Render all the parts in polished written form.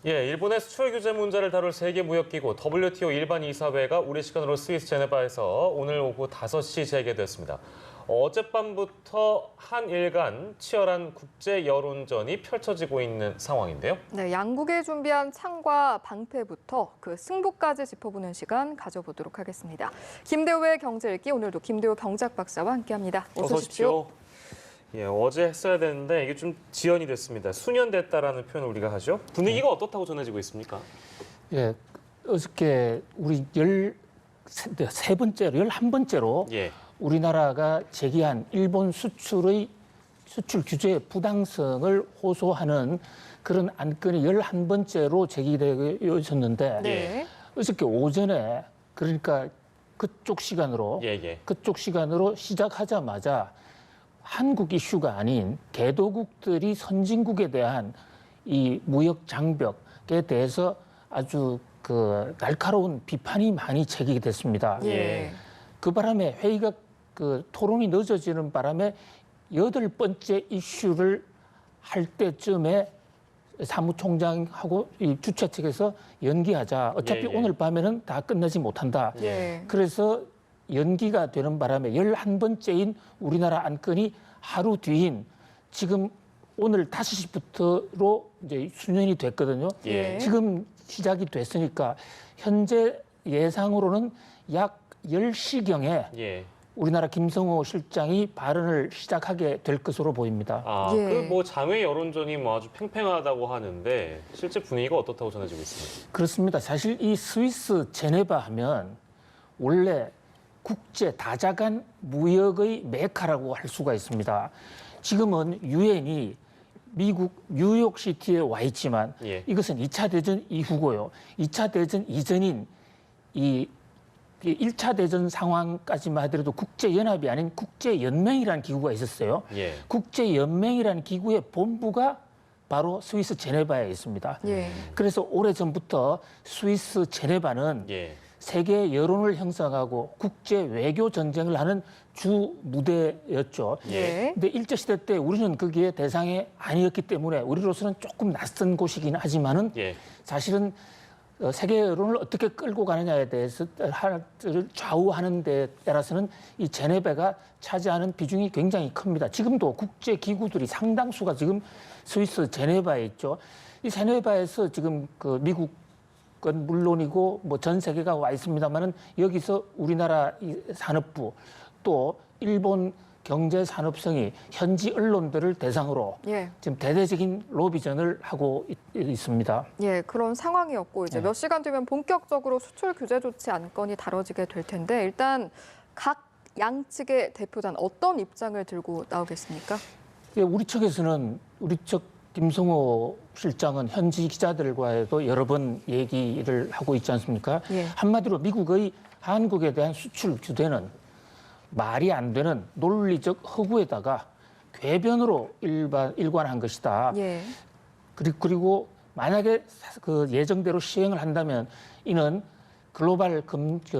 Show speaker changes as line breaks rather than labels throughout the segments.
예, 일본의 수출 규제 문제를 다룰 세계무역기구 WTO 일반 이사회가 우리 시간으로 스위스 제네바에서 오늘 오후 5시 재개됐습니다. 어젯밤부터 한일 간 치열한 국제 여론전이 펼쳐지고 있는 상황인데요.
네, 양국이 준비한 창과 방패부터 그 승부까지 짚어보는 시간 가져보도록 하겠습니다. 김대우의 경제 읽기, 오늘도 김대우 경제학 박사와 함께합니다. 어서 오십시오.
예, 어제 했어야 되는데 이게 좀 지연이 됐습니다. 수년됐다라는 표현을 우리가 하죠. 분위기가 어떻다고 전해지고 있습니까?
예, 어저께 우리 11번째로
예.
우리나라가 제기한 일본 수출 규제의 부당성을 호소하는 그런 안건이 11번째로 제기되었는데
네.
어저께 오전에 그러니까 그쪽 시간으로 시작하자마자 한국 이슈가 아닌 개도국들이 선진국에 대한 이 무역 장벽에 대해서 아주 그 날카로운 비판이 많이 제기됐습니다.
예.
그 바람에 회의가 그 토론이 늦어지는 바람에 8번째 이슈를 할 때쯤에 사무총장하고 이 주최 측에서 연기하자. 어차피 오늘 밤에는 다 끝나지 못한다.
예.
그래서 연기가 되는 바람에 11번째인 우리나라 안건이 하루 뒤인 지금 오늘 5시부터로 이제 수년이 됐거든요.
예.
지금 시작이 됐으니까 현재 예상으로는 약 10시경에 우리나라 김성호 실장이 발언을 시작하게 될 것으로 보입니다.
그 뭐 장외 여론전이 뭐 아주 팽팽하다고 하는데 실제 분위기가 어떻다고 전해지고 있습니까?
그렇습니다. 사실 이 스위스 제네바 하면 원래 국제 다자간 무역의 메카라고 할 수가 있습니다. 지금은 유엔이 미국 뉴욕시티에 와 있지만 이것은 2차 대전 이후고요. 2차 대전 이전인 이 1차 대전 상황까지만 하더라도 국제연합이 아닌 국제연맹이라는 기구가 있었어요. 국제연맹이라는 기구의 본부가 바로 스위스 제네바에 있습니다. 그래서 오래전부터 스위스 제네바는 세계 여론을 형성하고 국제 외교 전쟁을 하는 주 무대였죠. 근데 일제시대 때 우리는 거기에 대상이 아니었기 때문에 우리로서는 조금 낯선 곳이긴 하지만은 사실은 세계 여론을 어떻게 끌고 가느냐에 대해서 좌우하는 데 따라서는 이 제네바가 차지하는 비중이 굉장히 큽니다. 지금도 국제 기구들이 상당수가 지금 스위스 제네바에 있죠. 이 제네바에서 지금 그 미국 건 물론이고 뭐 전 세계가 와 있습니다만은 여기서 우리나라 이 산업부 또 일본 경제산업성이 현지 언론들을 대상으로 지금 대대적인 로비전을 하고 있습니다.
예, 그런 상황이었고 이제 몇 시간 뒤면 본격적으로 수출 규제 조치 안건이 다뤄지게 될 텐데 일단 각 양측의 대표단 어떤 입장을 들고 나오겠습니까?
예, 우리 측에서는 우리 측 김성호 실장은 현지 기자들과도 여러 번 얘기를 하고 있지 않습니까? 한마디로 미국의 한국에 대한 수출 규제는 말이 안 되는 논리적 허구에다가 궤변으로 일관한 것이다. 그리고 만약에 그 예정대로 시행을 한다면 이는 글로벌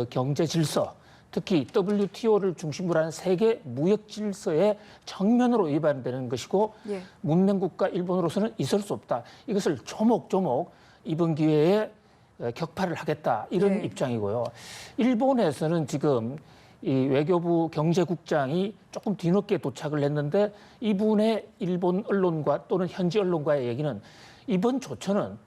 경제 질서, 특히 WTO를 중심으로 하는 세계 무역 질서의 정면으로 위반되는 것이고 문명국가 일본으로서는 있을 수 없다. 이것을 조목조목 이번 기회에 격파를 하겠다. 이런 입장이고요. 일본에서는 지금 이 외교부 경제국장이 조금 뒤늦게 도착을 했는데 이분의 일본 언론과 또는 현지 언론과의 얘기는 이번 조처는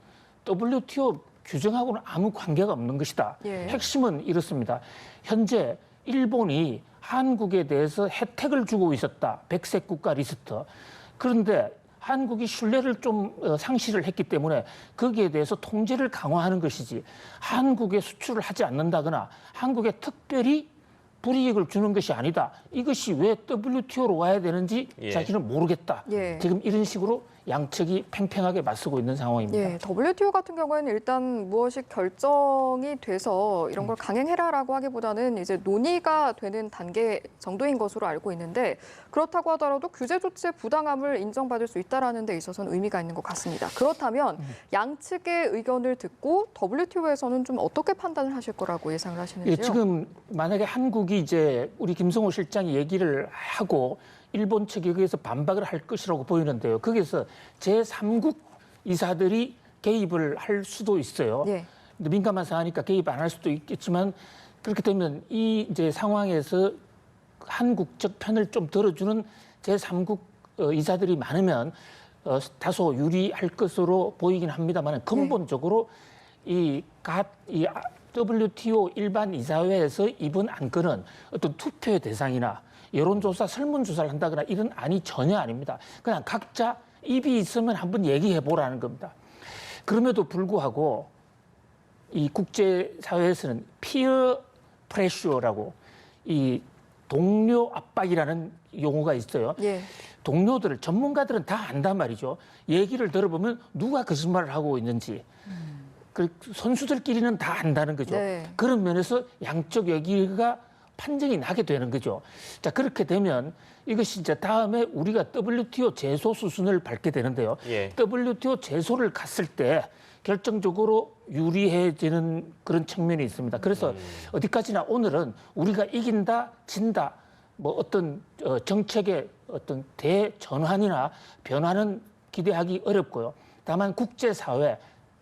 WTO 규정하고는 아무 관계가 없는 것이다. 핵심은 이렇습니다. 현재 일본이 한국에 대해서 혜택을 주고 있었다. 백색 국가 리스트. 그런데 한국이 신뢰를 좀 상실을 했기 때문에 거기에 대해서 통제를 강화하는 것이지 한국에 수출을 하지 않는다거나 한국에 특별히 불이익을 주는 것이 아니다. 이것이 왜 WTO로 와야 되는지 자기는 모르겠다. 지금 이런 식으로 양측이 팽팽하게 맞서고 있는 상황입니다.
WTO 같은 경우에는 일단 무엇이 결정이 돼서 이런 걸 강행해라라고 하기보다는 이제 논의가 되는 단계 정도인 것으로 알고 있는데 그렇다고 하더라도 규제 조치의 부당함을 인정받을 수 있다라는 데 있어서는 의미가 있는 것 같습니다. 그렇다면 양측의 의견을 듣고 WTO에서는 좀 어떻게 판단을 하실 거라고 예상을 하시는지요?
지금 만약에 한국이 이제 우리 김성호 실장이 얘기를 하고 일본 측에 의해서 반박을 할 것이라고 보이는데요. 거기에서 제3국 이사들이 개입을 할 수도 있어요.
예.
근데 민감한 사안이니까 개입 안 할 수도 있겠지만 그렇게 되면 이 이제 상황에서 한국적 편을 좀 들어주는 제3국 이사들이 많으면 다소 유리할 것으로 보이긴 합니다만 근본적으로 이 WTO 일반 이사회에서 이번 안건은 어떤 투표의 대상이나 여론조사, 설문조사를 한다거나 이런 안이 전혀 아닙니다. 그냥 각자 입이 있으면 한번 얘기해 보라는 겁니다. 그럼에도 불구하고 이 국제사회에서는 피어 프레셔라고 이 동료 압박이라는 용어가 있어요.
예.
동료들을 전문가들은 다 안단 말이죠. 얘기를 들어보면 누가 거짓말을 하고 있는지 그 선수들끼리는 다 안다는 거죠.
네.
그런 면에서 양쪽 얘기가 판정이 나게 되는 거죠. 자, 그렇게 되면 이것이 이제 다음에 우리가 WTO 제소 수순을 밟게 되는데요.
예.
WTO 제소를 갔을 때 결정적으로 유리해지는 그런 측면이 있습니다. 그래서 어디까지나 오늘은 우리가 이긴다, 진다, 뭐 어떤 정책의 어떤 대전환이나 변화는 기대하기 어렵고요. 다만 국제사회,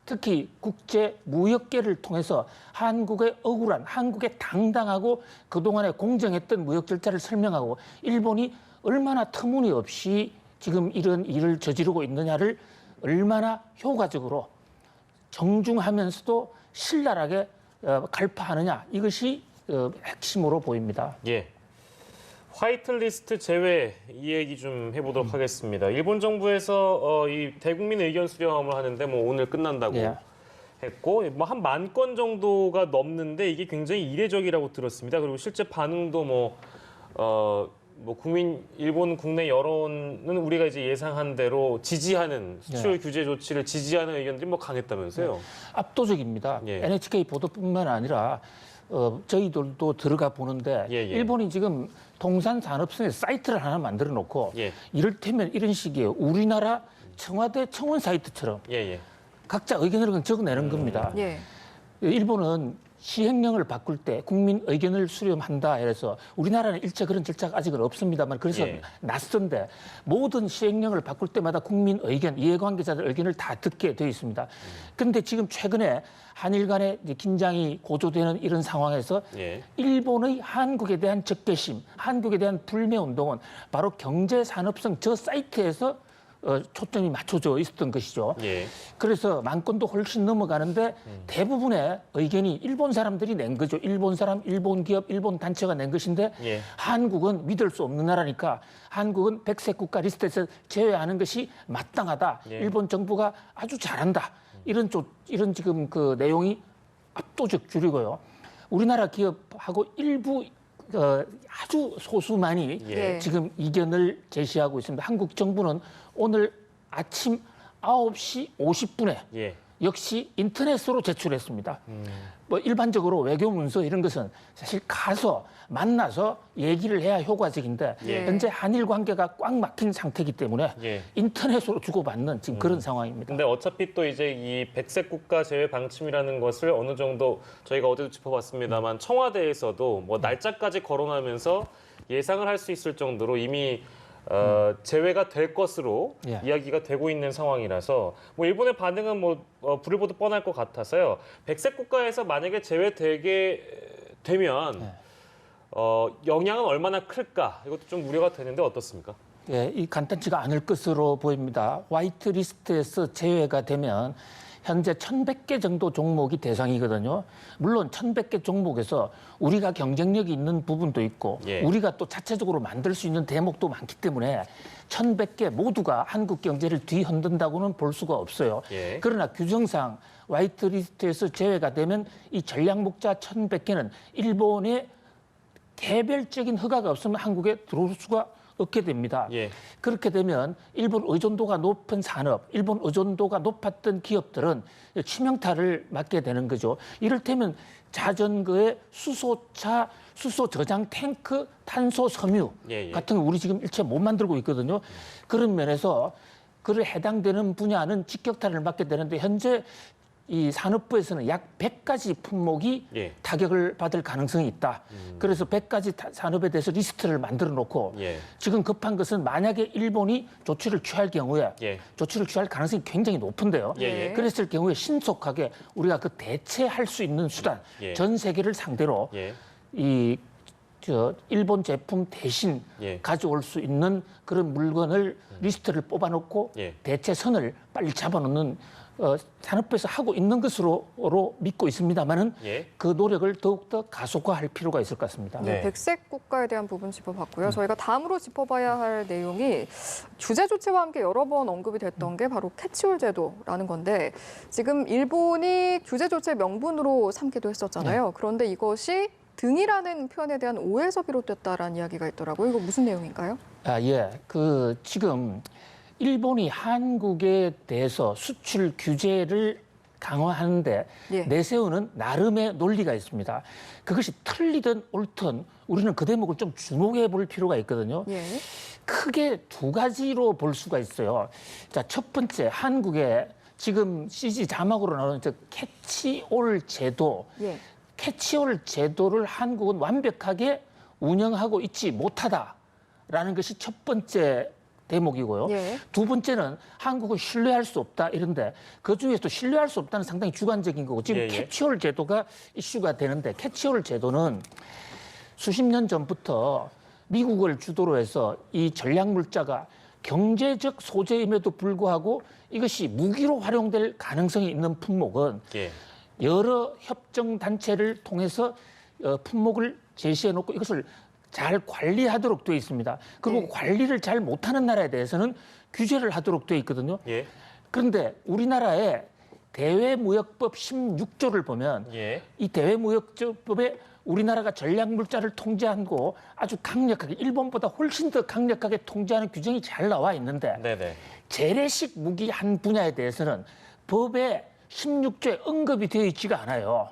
특히 국제무역계를 통해서 한국의 억울한, 한국의 당당하고 그동안에 공정했던 무역 절차를 설명하고 일본이 얼마나 터무니없이 지금 이런 일을 저지르고 있느냐를 얼마나 효과적으로 정중하면서도 신랄하게 갈파하느냐 이것이 핵심으로 보입니다.
예. 화이트리스트 제외 이 얘기 좀 해보도록 하겠습니다. 일본 정부에서 이 대국민 의견 수렴을 하는데 뭐 오늘 끝난다고
예.
했고 뭐 한 10,000건 정도가 넘는데 이게 굉장히 이례적이라고 들었습니다. 그리고 실제 반응도 일본 국내 여론은 우리가 이제 예상한 대로 지지하는 수출 규제 조치를 지지하는 의견들이 뭐 강했다면서요?
압도적입니다.
예.
NHK 보도뿐만 아니라 저희들도 들어가 보는데
예, 예.
일본이 지금 통상산업성의 사이트를 하나 만들어 놓고
예.
이를테면 이런 식이에요. 우리나라 청와대 청원 사이트처럼
예.
각자 의견을 적어내는 겁니다.
예.
일본은 시행령을 바꿀 때 국민 의견을 수렴한다 해서 우리나라는 일체 그런 절차가 아직은 없습니다만 그래서
예.
낯선데 모든 시행령을 바꿀 때마다 국민 의견, 이해관계자들 의견을 다 듣게 되어 있습니다. 그런데 지금 최근에 한일 간의 이제 긴장이 고조되는 이런 상황에서
예.
일본의 한국에 대한 적개심, 한국에 대한 불매 운동은 바로 경제산업성 저 사이트에서 초점이 맞춰져 있었던 것이죠.
예.
그래서 10,000건도 훨씬 넘어가는데 대부분의 의견이 일본 사람들이 낸 거죠. 일본 사람, 일본 기업, 일본 단체가 낸 것인데
예.
한국은 믿을 수 없는 나라니까 한국은 백색 국가 리스트에서 제외하는 것이 마땅하다.
예.
일본 정부가 아주 잘한다. 이런 지금 그 내용이 압도적 줄이고요. 우리나라 기업하고 일부 아주 소수만이
예.
지금 이견을 제시하고 있습니다. 한국 정부는 오늘 아침 9시 50분에
예.
역시 인터넷으로 제출했습니다. 뭐 일반적으로 외교 문서 이런 것은 사실 가서 만나서 얘기를 해야 효과적인데
예.
현재 한일 관계가 꽉 막힌 상태이기 때문에
예.
인터넷으로 주고받는 지금 그런 상황입니다.
근데 어차피 또 이제 이 백색 국가 제외 방침이라는 것을 어느 정도 저희가 어제도 짚어봤습니다만 청와대에서도 뭐 날짜까지 거론하면서 예상을 할 수 있을 정도로 이미 제외가 될 것으로
예.
이야기가 되고 있는 상황이라서 뭐 일본의 반응은 불을 보듯 뻔할 것 같아서요. 백색 국가에서 만약에 제외되게 되면
예.
영향은 얼마나 클까 이것도 좀 우려가 되는데 어떻습니까?
예, 이 간단치가 않을 것으로 보입니다. 화이트 리스트에서 제외가 되면 현재 1,100개 정도 종목이 대상이거든요. 물론 1,100개 종목에서 우리가 경쟁력이 있는 부분도 있고
예.
우리가 또 자체적으로 만들 수 있는 대목도 많기 때문에 1,100개 모두가 한국 경제를 뒤흔든다고는 볼 수가 없어요.
예.
그러나 규정상 화이트 리스트에서 제외가 되면 이 전략목자 1,100개는 일본의 개별적인 허가가 없으면 한국에 들어올 수가 없게 됩니다.
예.
그렇게 되면 일본 의존도가 높은 산업, 일본 의존도가 높았던 기업들은 치명타를 맞게 되는 거죠. 이를테면 자전거의 수소차, 수소 저장 탱크, 탄소 섬유
예.
같은 거 우리 지금 일체 못 만들고 있거든요. 그런 면에서 그를 해당되는 분야는 직격탄을 맞게 되는데 현재 이 산업부에서는 약 100가지 품목이
예.
타격을 받을 가능성이 있다. 그래서 100가지 산업에 대해서 리스트를 만들어 놓고
예.
지금 급한 것은 만약에 일본이 조치를 취할 경우에
예.
조치를 취할 가능성이 굉장히 높은데요.
예, 예.
그랬을 경우에 신속하게 우리가 그 대체할 수 있는 수단,
예.
전 세계를 상대로
예.
일본 제품 대신
예.
가져올 수 있는 그런 물건을 리스트를 뽑아놓고
예.
대체선을 빨리 잡아놓는 산업부에서 하고 있는 것으로 믿고 있습니다만은
예.
그 노력을 더욱더 가속화할 필요가 있을 것 같습니다.
네.
백색 국가에 대한 부분 짚어봤고요. 저희가 다음으로 짚어봐야 할 내용이 규제 조치와 함께 여러 번 언급이 됐던 게 바로 캐치홀 제도라는 건데 지금 일본이 규제 조치의 명분으로 삼기도 했었잖아요. 그런데 이것이 등이라는 표현에 대한 오해에서 비롯됐다라는 이야기가 있더라고요. 이거 무슨 내용인가요?
지금 일본이 한국에 대해서 수출 규제를 강화하는데
예.
내세우는 나름의 논리가 있습니다. 그것이 틀리든 옳든 우리는 그 대목을 좀 주목해 볼 필요가 있거든요.
예.
크게 두 가지로 볼 수가 있어요. 자, 첫 번째, 한국에 지금 CG 자막으로 나오는 캐치올 제도.
예.
캐치올 제도를 한국은 완벽하게 운영하고 있지 못하다라는 것이 첫 번째 대목이고요.
예.
두 번째는 한국은 신뢰할 수 없다 이런데 그중에서도 신뢰할 수 없다는 상당히 주관적인 거고 지금
예, 예.
캐치올 제도가 이슈가 되는데 캐치올 제도는 수십 년 전부터 미국을 주도로 해서 이 전략물자가 경제적 소재임에도 불구하고 이것이 무기로 활용될 가능성이 있는 품목은
예.
여러 협정 단체를 통해서 품목을 제시해 놓고 이것을 잘 관리하도록 되어 있습니다. 그리고
네.
관리를 잘 못하는 나라에 대해서는 규제를 하도록 되어 있거든요.
예.
그런데 우리나라의 대외무역법 16조를 보면
예.
이 대외무역법에 우리나라가 전략물자를 통제하고 아주 강력하게 일본보다 훨씬 더 강력하게 통제하는 규정이 잘 나와 있는데
네네.
재래식 무기 한 분야에 대해서는 법에 16조에 언급이 되어 있지가 않아요.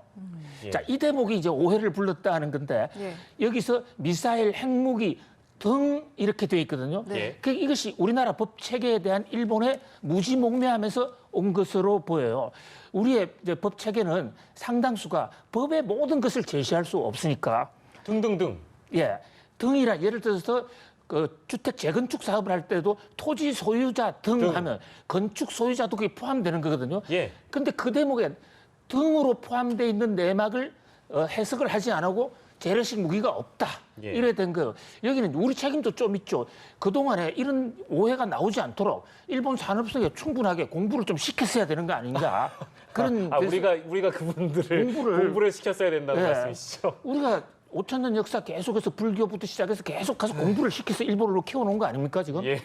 예.
자, 이 대목이 이제 오해를 불렀다 하는 건데
예.
여기서 미사일, 핵무기 등 이렇게 되어 있거든요.
네.
이것이 우리나라 법 체계에 대한 일본의 무지몽매하면서 온 것으로 보여요. 우리의 이제 법 체계는 상당수가 법의 모든 것을 제시할 수 없으니까
등등등.
예, 등이라 예를 들어서 그 주택 재건축 사업을 할 때도 토지 소유자 등 하면 건축 소유자도 그게 포함되는 거거든요.
예.
근데 그 대목에 등으로 포함되어 있는 내막을 해석을 하지 않고 재래식 무기가 없다.
예.
이래 된 거예요. 여기는 우리 책임도 좀 있죠. 그동안에 이런 오해가 나오지 않도록 일본 산업성에 충분하게 공부를 좀 시켰어야 되는 거 아닌가. 그런
우리가 그분들을 공부를 시켰어야 된다는
예.
말씀이시죠?
우리가 5천 년 역사 계속해서 불교부터 시작해서 계속 가서 공부를 시켜서 일본어로 키워놓은 거 아닙니까 지금?
예.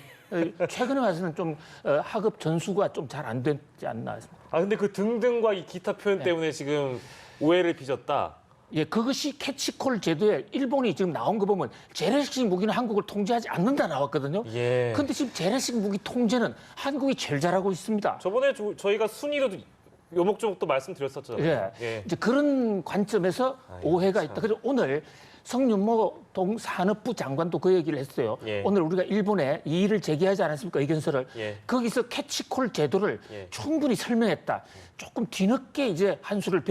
최근에 와서는 좀 학업 전수가 좀 잘 안 되지 않나.
근데 그 등등과 이 기타 표현 때문에 지금 오해를 빚었다.
예, 그것이 캐치콜 제도에 일본이 지금 나온 거 보면 재래식 무기는 한국을 통제하지 않는다 나왔거든요.
예.
근데 지금 재래식 무기 통제는 한국이 제일 잘하고 있습니다.
저번에 저희가 순위로 요목조목 또 말씀드렸었잖아요.
예. 이제 그런 관점에서 오해가 있다. 그래서 오늘 성윤모 산업부 장관도 그 얘기를 했어요.
예.
오늘 우리가 일본에 이의를 제기하지 않았습니까? 의견서를.
예.
거기서 캐치콜 제도를
예.
충분히 설명했다. 조금 뒤늦게 이제 한 수를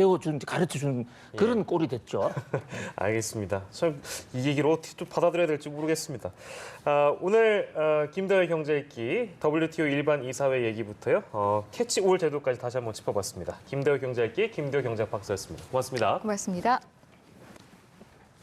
가르쳐준 그런 꼴이 됐죠.
알겠습니다. 참 이 얘기를 어떻게 좀 받아들여야 될지 모르겠습니다. 오늘 김대회 경제읽기 WTO 일반 이사회 얘기부터요. 캐치올 제도까지 다시 한번 짚어봤습니다. 김대회 경제읽기 김대회 경제학박사였습니다. 고맙습니다.
고맙습니다.